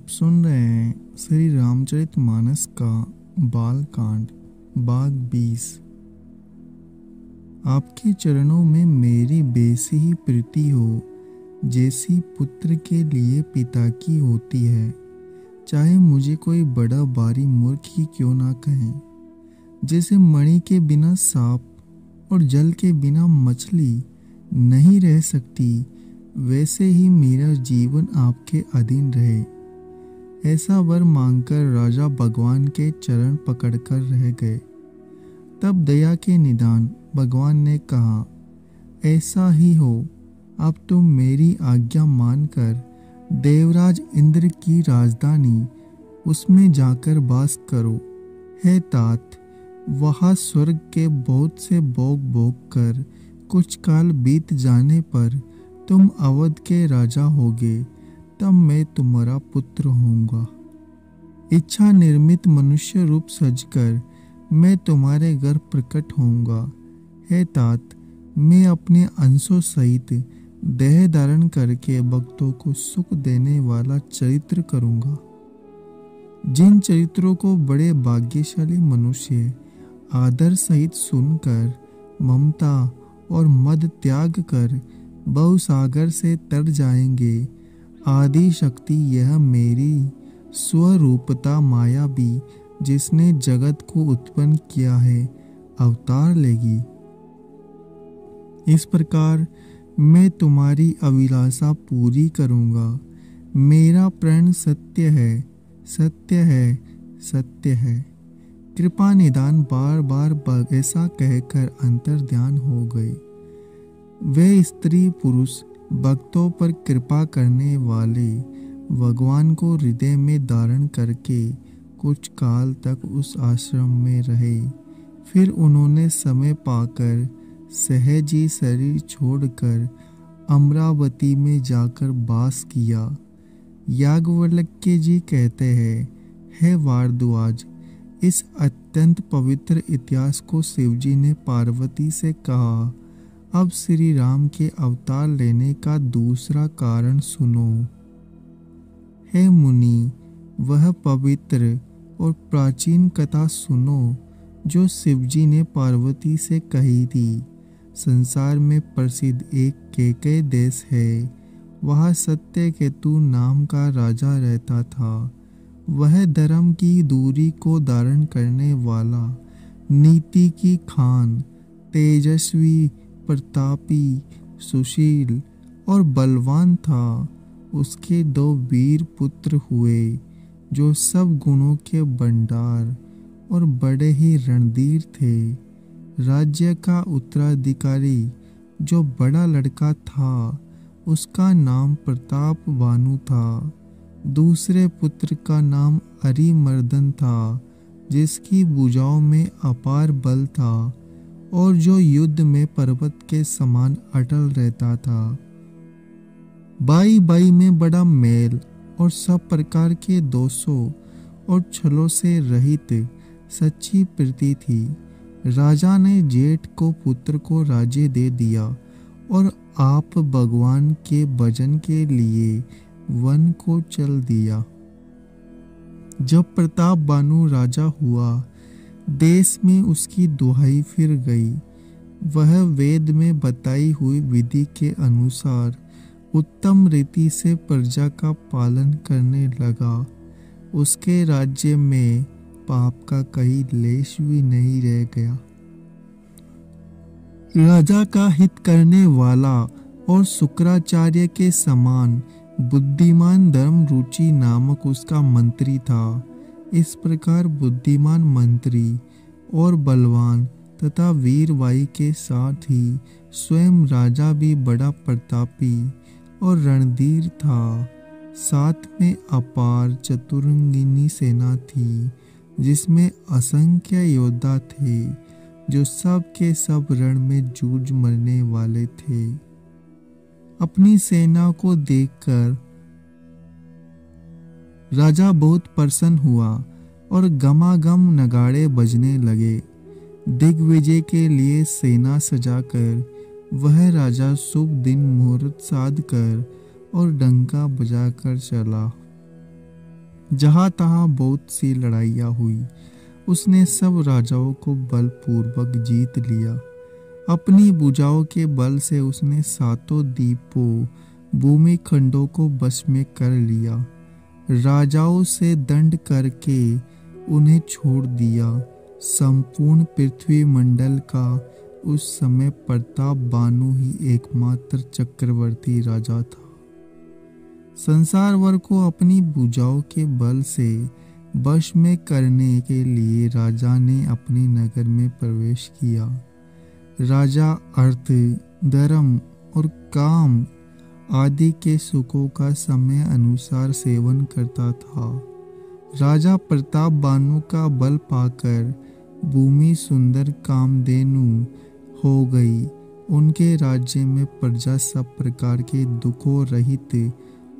आप सुन रहे हैं श्री रामचरितमानस का बालकांड भाग 20। आपके चरणों में मेरी वैसी ही प्रीति हो जैसी पुत्र के लिए पिता की होती है, चाहे मुझे कोई बड़ा भारी मूर्ख ही क्यों ना कहे। जैसे मणि के बिना सांप और जल के बिना मछली नहीं रह सकती, वैसे ही मेरा जीवन आपके अधीन रहे। ऐसा वर मांगकर राजा भगवान के चरण पकड़कर रह गए। तब दया के निदान भगवान ने कहा, ऐसा ही हो, अब तुम मेरी आज्ञा मानकर देवराज इंद्र की राजधानी उसमें जाकर वास करो। हे तात, वहाँ स्वर्ग के बहुत से भोग भोग कर कुछ काल बीत जाने पर तुम अवध के राजा होगे, तब मैं तुम्हारा पुत्र होऊंगा। इच्छा निर्मित मनुष्य रूप सजकर मैं तुम्हारे घर प्रकट होऊंगा। हे तात, मैं अपने अंशों सहित देह धारण करके भक्तों को सुख देने वाला चरित्र करूंगा। जिन चरित्रों को बड़े भाग्यशाली मनुष्य आदर सहित सुनकर ममता और मद त्याग कर भवसागर से तर जाएंगे, आदि शक्ति यह मेरी स्वरूपता माया भी जिसने जगत को उत्पन्न किया है अवतार लेगी। इस प्रकार मैं तुम्हारी अभिलाषा पूरी करूंगा। मेरा प्रण सत्य है, सत्य है, सत्य है। कृपा निदान बार बार ऐसा कहकर अंतर्ध्यान हो गए। वे स्त्री पुरुष भक्तों पर कृपा करने वाले भगवान को हृदय में धारण करके कुछ काल तक उस आश्रम में रहे। फिर उन्होंने समय पाकर सहज ही शरीर छोड़कर अमरावती में जाकर वास किया। याज्ञवल्क्य जी कहते हैं, हे भारद्वाज, इस अत्यंत पवित्र इतिहास को शिवजी ने पार्वती से कहा। अब श्री राम के अवतार लेने का दूसरा कारण सुनो। हे मुनि, वह पवित्र और प्राचीन कथा सुनो जो शिवजी ने पार्वती से कही थी। संसार में प्रसिद्ध एक कैकेय देश है। वहाँ सत्यकेतु नाम का राजा रहता था। वह धर्म की दूरी को धारण करने वाला, नीति की खान, तेजस्वी, प्रतापी, सुशील और बलवान था। उसके 2 वीर पुत्र हुए जो सब गुणों के भंडार और बड़े ही रणधीर थे। राज्य का उत्तराधिकारी जो बड़ा लड़का था, उसका नाम प्रताप भानु था। दूसरे पुत्र का नाम अरिमर्दन था, जिसकी भुजाओं में अपार बल था और जो युद्ध में पर्वत के समान अटल रहता था। भाई भाई में बड़ा मेल और सब प्रकार के दोषों और छलों से रहित सच्ची प्रीति थी। राजा ने जेठ को पुत्र को राज्य दे दिया और आप भगवान के भजन के लिए वन को चल दिया। जब प्रताप भानु राजा हुआ, देश में उसकी दुहाई फिर गई। वह वेद में बताई हुई विधि के अनुसार उत्तम रीति से प्रजा का पालन करने लगा। उसके राज्य में पाप का कहीं लेश भी नहीं रह गया। राजा का हित करने वाला और शुक्राचार्य के समान बुद्धिमान धर्म रुचि नामक उसका मंत्री था। इस प्रकार बुद्धिमान मंत्री और बलवान तथा वीरवाई के साथ ही स्वयं राजा भी बड़ा प्रतापी और रणधीर था। साथ में अपार चतुरंगिनी सेना थी, जिसमें असंख्य योद्धा थे जो सब के सब रण में जूझ मरने वाले थे। अपनी सेना को देखकर राजा बहुत प्रसन्न हुआ और गमागम नगाड़े बजने लगे। दिग्विजय के लिए सेना सजाकर वह राजा शुभ दिन मुहूर्त साध कर और डंका बजाकर चला। जहाँ तहाँ बहुत सी लड़ाइयाँ हुई। उसने सब राजाओं को बलपूर्वक जीत लिया। अपनी भुजाओं के बल से उसने सातों द्वीपों भूमि खंडों को वश में कर लिया। राजाओं से दंड करके उन्हें छोड़ दिया। संपूर्ण पृथ्वी मंडल का उस समय प्रताप बानु ही एकमात्र चक्रवर्ती राजा था। संसार भर को अपनी भुजाओं के बल से वश में करने के लिए राजा ने अपने नगर में प्रवेश किया। राजा अर्थ, धर्म और काम आदि के सुखों का समय अनुसार सेवन करता था। राजा प्रताप बानु का बल पाकर भूमि सुंदर कामधेनु हो गई। उनके राज्य में प्रजा सब प्रकार के दुखों रहित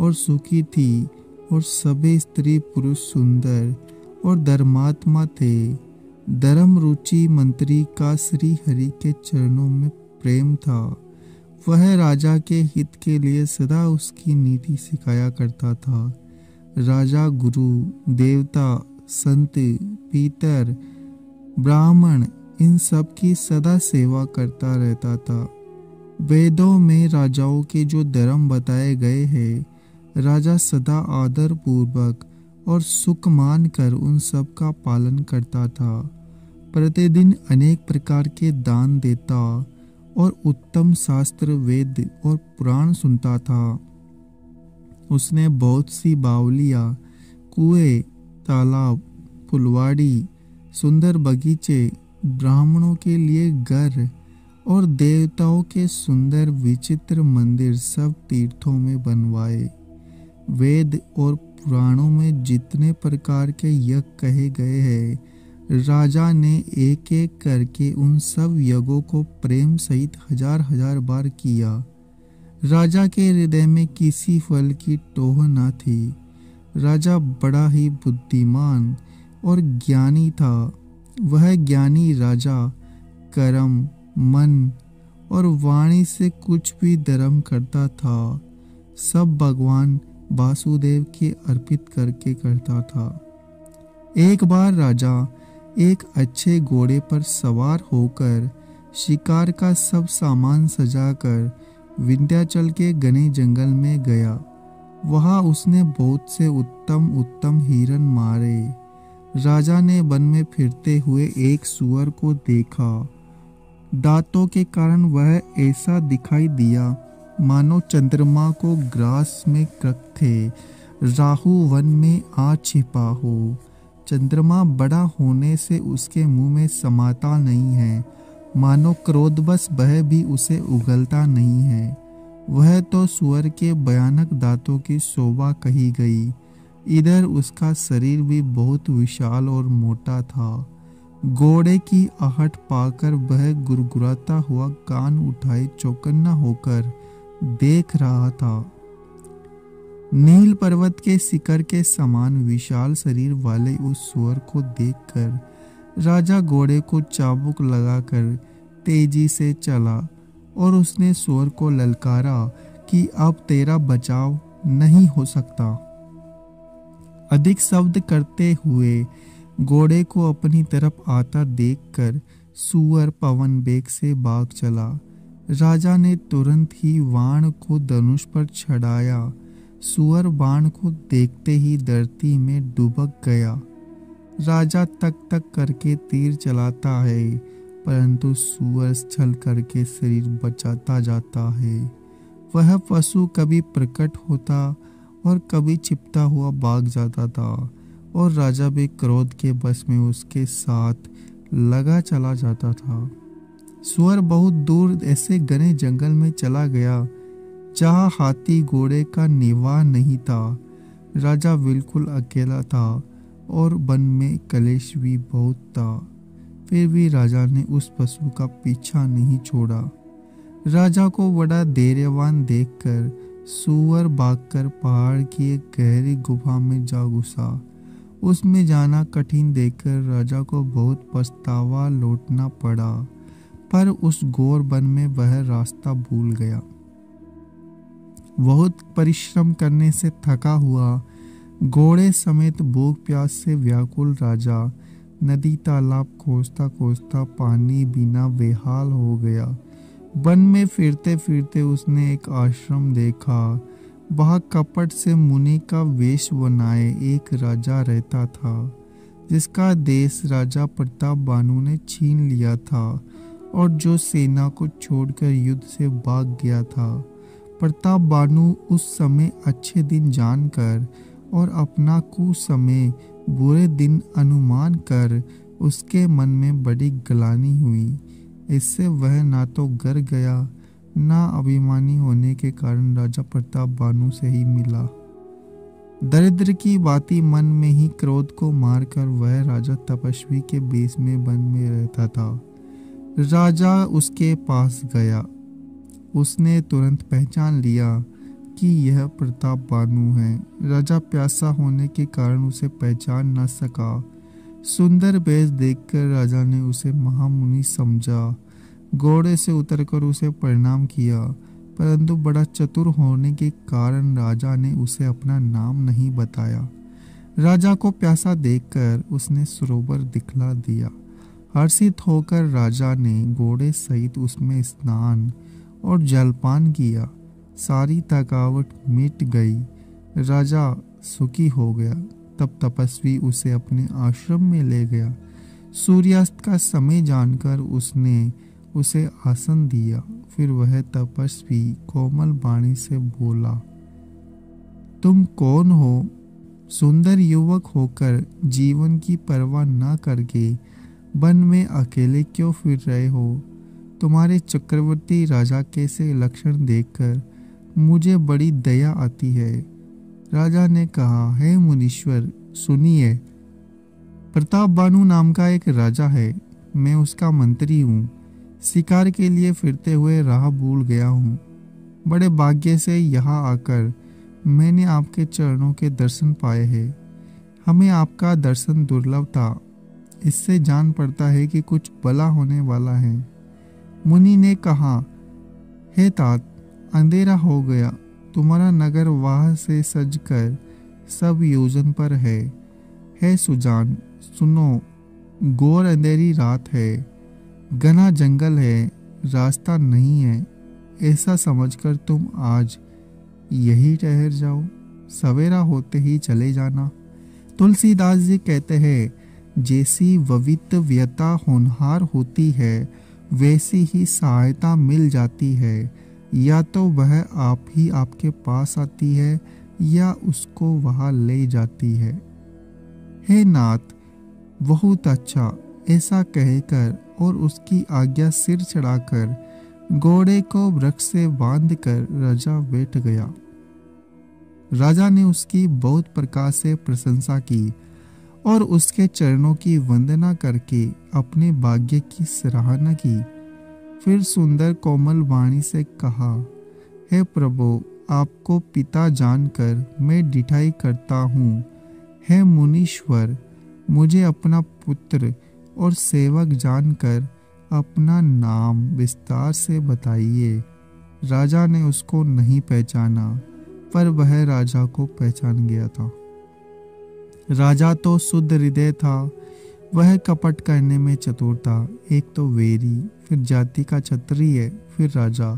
और सुखी थी और सभी स्त्री पुरुष सुंदर और धर्मात्मा थे। धर्म रुचि मंत्री का श्री हरि के चरणों में प्रेम था। वह राजा के हित के लिए सदा उसकी नीति सिखाया करता था। राजा गुरु, देवता, संत, पीतर, ब्राह्मण इन सब की सदा सेवा करता रहता था। वेदों में राजाओं के जो धर्म बताए गए हैं, राजा सदा आदर पूर्वक और सुख मान कर उन सब का पालन करता था। प्रतिदिन अनेक प्रकार के दान देता और उत्तम शास्त्र, वेद और पुराण सुनता था। उसने बहुत सी बावलियाँ, कुएं, तालाब, फुलवाड़ी, सुंदर बगीचे, ब्राह्मणों के लिए घर और देवताओं के सुंदर विचित्र मंदिर सब तीर्थों में बनवाए। वेद और पुराणों में जितने प्रकार के यज्ञ कहे गए हैं, राजा ने एक एक करके उन सब यज्ञों को प्रेम सहित हजार हजार बार किया। राजा के हृदय में किसी फल की टोह न थी। राजा बड़ा ही बुद्धिमान और ज्ञानी था। वह ज्ञानी राजा कर्म, मन और वाणी से कुछ भी धर्म करता था, सब भगवान वासुदेव के अर्पित करके करता था। एक बार राजा एक अच्छे घोड़े पर सवार होकर शिकार का सब सामान सजाकर विंध्याचल के घने जंगल में गया। वहां उसने बहुत से उत्तम उत्तम हिरण मारे। राजा ने वन में फिरते हुए एक सुअर को देखा। दांतों के कारण वह ऐसा दिखाई दिया मानो चंद्रमा को ग्रास में रखे राहु वन में आ छिपा हो। चंद्रमा बड़ा होने से उसके मुंह में समाता नहीं है, मानो क्रोधवश वह भी उसे उगलता नहीं है। वह तो सुअर के भयानक दांतों की शोभा कही गई। इधर उसका शरीर भी बहुत विशाल और मोटा था। घोड़े की आहट पाकर वह गुरगुराता हुआ कान उठाए चौकन्ना होकर देख रहा था। नील पर्वत के शिखर के समान विशाल शरीर वाले उस सुअर को देखकर राजा घोड़े को चाबुक लगाकर तेजी से चला और उसने सुअर को ललकारा कि अब तेरा बचाव नहीं हो सकता। अधिक शब्द करते हुए घोड़े को अपनी तरफ आता देखकर सुअर पवन वेग से भाग चला। राजा ने तुरंत ही बाण को धनुष पर चढ़ाया। सुअर बाण को देखते ही धरती में डूबक गया। राजा तक तक करके तीर चलाता है, परंतु सुअर छल करके शरीर बचाता जाता है। वह पशु कभी प्रकट होता और कभी छिपता हुआ भाग जाता था और राजा भी क्रोध के बस में उसके साथ लगा चला जाता था। सुअर बहुत दूर ऐसे घने जंगल में चला गया जहाँ हाथी घोड़े का निवास नहीं था। राजा बिल्कुल अकेला था और वन में कलेश भी बहुत था। फिर भी राजा ने उस पशु का पीछा नहीं छोड़ा। राजा को बड़ा धैर्यवान देखकर सुअर भागकर पहाड़ की एक गहरी गुफा में जा घुसा। उसमें जाना कठिन देखकर राजा को बहुत पछतावा लौटना पड़ा, पर उस घोर वन में वह रास्ता भूल गया। बहुत परिश्रम करने से थका हुआ घोड़े समेत भूख प्यास से व्याकुल राजा नदी तालाब खोजता खोजता पानी बिना बेहाल हो गया। वन में फिरते फिरते उसने एक आश्रम देखा। वहाँ कपट से मुनि का वेश बनाए एक राजा रहता था, जिसका देश राजा प्रताप बानु ने छीन लिया था और जो सेना को छोड़कर युद्ध से भाग गया था। प्रताप बानु उस समय अच्छे दिन जानकर और अपना कुसमय बुरे दिन अनुमान कर उसके मन में बड़ी ग्लानि हुई। इससे वह ना तो गर गया, ना अभिमानी होने के कारण राजा प्रताप बानु से ही मिला। दरिद्र की बाती मन में ही क्रोध को मारकर वह राजा तपस्वी के बीच में वन में रहता था। राजा उसके पास गया। उसने तुरंत पहचान लिया कि यह प्रताप बानु है। राजा प्यासा होने के कारण उसे पहचान न सका। सुंदर वेश देखकर राजा ने उसे महामुनि समझा। घोड़े से उतरकर उसे प्रणाम किया, परंतु बड़ा चतुर होने के कारण राजा ने उसे अपना नाम नहीं बताया। राजा को प्यासा देखकर उसने सरोवर दिखला दिया। हर्षित होकर राजा ने घोड़े सहित उसमें स्नान और जलपान किया। सारी थकावट मिट गई। राजा सुखी हो गया। तब तपस्वी उसे अपने आश्रम में ले गया। सूर्यास्त का समय जानकर उसने उसे आसन दिया। फिर वह तपस्वी कोमल वाणी से बोला, तुम कौन हो? सुंदर युवक होकर जीवन की परवाह न करके वन में अकेले क्यों फिर रहे हो? तुम्हारे चक्रवर्ती राजा के से लक्षण देखकर मुझे बड़ी दया आती है। राजा ने कहा, हे मुनीश्वर सुनिए, प्रताप बानु नाम का एक राजा है। मैं उसका मंत्री हूँ। शिकार के लिए फिरते हुए राह भूल गया हूँ। बड़े भाग्य से यहाँ आकर मैंने आपके चरणों के दर्शन पाए हैं। हमें आपका दर्शन दुर्लभ था। इससे जान पड़ता है कि कुछ भला होने वाला है। मुनि ने कहा, हे तात, अंधेरा हो गया। तुम्हारा नगर वाह से सजकर सब योजन पर है। हे सुजान, सुनो, घोर अंधेरी रात है। घना जंगल है, रास्ता नहीं है। ऐसा समझकर तुम आज यही ठहर जाओ। सवेरा होते ही चले जाना। तुलसीदास जी कहते हैं, जैसी भवितव्यता होनहार होती है, वैसी ही सहायता मिल जाती है। या तो वह आप ही आपके पास आती है या उसको वहां ले जाती है। हे नाथ, बहुत अच्छा। ऐसा कहकर और उसकी आज्ञा सिर चढ़ाकर घोड़े को वृक्ष से बांधकर राजा बैठ गया। राजा ने उसकी बहुत प्रकार से प्रशंसा की और उसके चरणों की वंदना करके अपने भाग्य की सराहना की। फिर सुंदर कोमल वाणी से कहा, हे प्रभु, आपको पिता जानकर मैं डिठाई करता हूँ। हे मुनीश्वर, मुझे अपना पुत्र और सेवक जानकर अपना नाम विस्तार से बताइए। राजा ने उसको नहीं पहचाना, पर वह राजा को पहचान गया था। राजा तो शुद्ध हृदय था। वह कपट करने में चतुर था। एक तो वेरी, फिर जाति का क्षत्रिय, फिर राजा।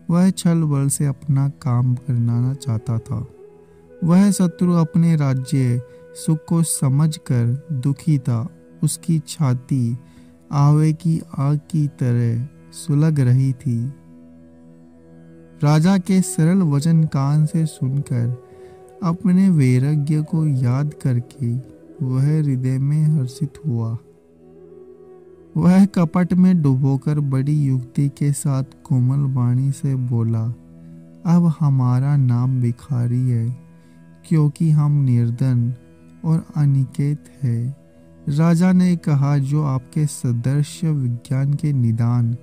वह छल बल से अपना काम करना चाहता था। वह शत्रु अपने राज्य सुख को समझकर दुखी था। उसकी छाती आवे की आग की तरह सुलग रही थी। राजा के सरल वचन कान से सुनकर अपने वैराग्य को याद करके वह हृदय में हर्षित हुआ। वह कपट में डुबोकर बड़ी युक्ति के साथ कोमल वाणी से बोला, अब हमारा नाम भिखारी है, क्योंकि हम निर्धन और अनिकेत है। राजा ने कहा, जो आपके सदृश विज्ञान के निदान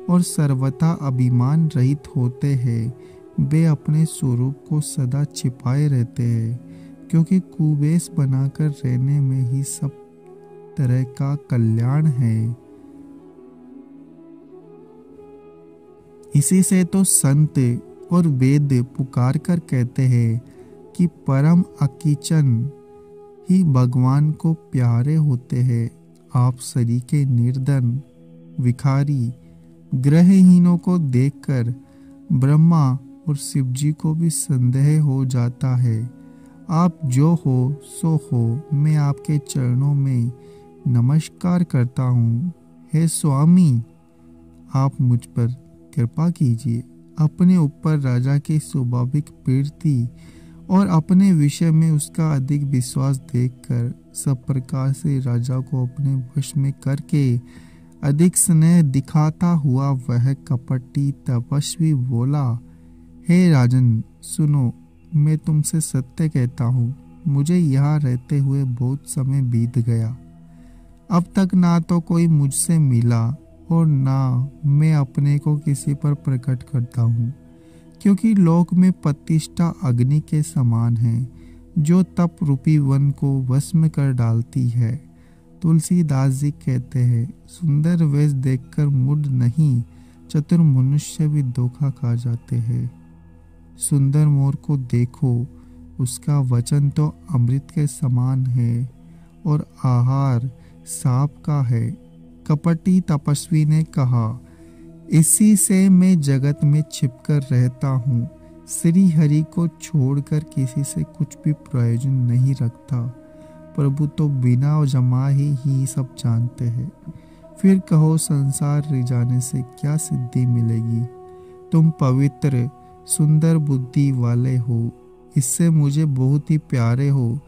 और सर्वथा अभिमान रहित होते हैं, वे अपने स्वरूप को सदा छिपाए रहते हैं, क्योंकि कुबेश बनाकर रहने में ही सब तरह का कल्याण है। इसी से तो संत और वेद पुकार कर कहते हैं कि परम अकिंचन ही भगवान को प्यारे होते हैं। आप सरीखे निर्धन भिखारी ग्रहहीनों को देखकर ब्रह्मा और शिव जी को भी संदेह हो जाता है। आप जो हो सो हो, मैं आपके चरणों में नमस्कार करता हूँ। हे स्वामी, आप मुझ पर कृपा कीजिए। अपने ऊपर राजा की स्वाभाविक प्रीति और अपने विषय में उसका अधिक विश्वास देखकर सब प्रकार से राजा को अपने वश में करके अधिक स्नेह दिखाता हुआ वह कपटी तपस्वी बोला, हे राजन सुनो, मैं तुमसे सत्य कहता हूँ, मुझे यहाँ रहते हुए बहुत समय बीत गया। अब तक ना तो कोई मुझसे मिला और ना मैं अपने को किसी पर प्रकट करता हूँ, क्योंकि लोक में प्रतिष्ठा अग्नि के समान है जो तप रूपी वन को भस्म कर डालती है। तुलसीदास जी कहते हैं, सुंदर वेश देखकर मुड नहीं, चतुर मनुष्य भी धोखा खा जाते हैं। सुंदर मोर को देखो, उसका वचन तो अमृत के समान है और आहार सांप का है। कपटी तपस्वी ने कहा, इसी से मैं जगत में छिपकर रहता हूँ, श्री हरि को छोड़कर किसी से कुछ भी प्रयोजन नहीं रखता। प्रभु तो बिना जमा ही सब जानते हैं। फिर कहो संसार रिझाने से क्या सिद्धि मिलेगी। तुम पवित्र सुंदर बुद्धि वाले हो, इससे मुझे बहुत ही प्यारे हो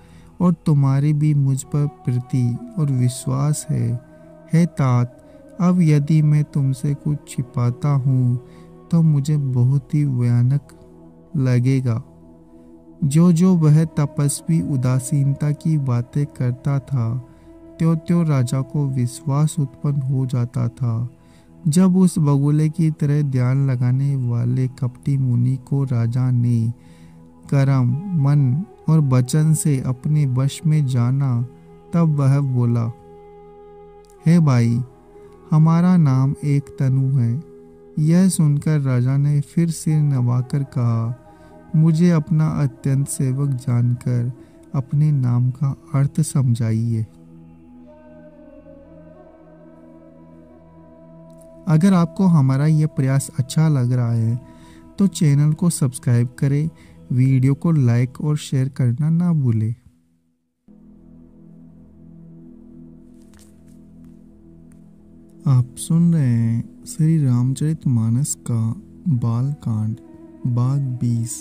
और तुम्हारी भी मुझ पर प्रीति और विश्वास है। हे तात, अब यदि मैं तुमसे कुछ छिपाता हूँ तो मुझे बहुत ही भयानक लगेगा। जो वह तपस्वी उदासीनता की बातें करता था, त्यों राजा को विश्वास उत्पन्न हो जाता था। जब उस बगुले की तरह ध्यान लगाने वाले कपटी मुनि को राजा ने कर्म, मन और वचन से अपने वश में जाना, तब वह बोला, हे भाई, हमारा नाम एक तनु है। यह सुनकर राजा ने फिर सिर नवाकर कहा, मुझे अपना अत्यंत सेवक जानकर अपने नाम का अर्थ समझाइए। अगर आपको हमारा यह प्रयास अच्छा लग रहा है तो चैनल को सब्सक्राइब करें, वीडियो को लाइक और शेयर करना ना भूलें। आप सुन रहे हैं श्री रामचरितमानस का बालकांड भाग 20।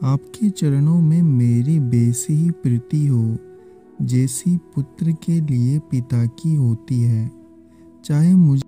आपके चरणों में मेरी वैसी ही प्रीति हो जैसी पुत्र के लिए पिता की होती है। चाहे मुझे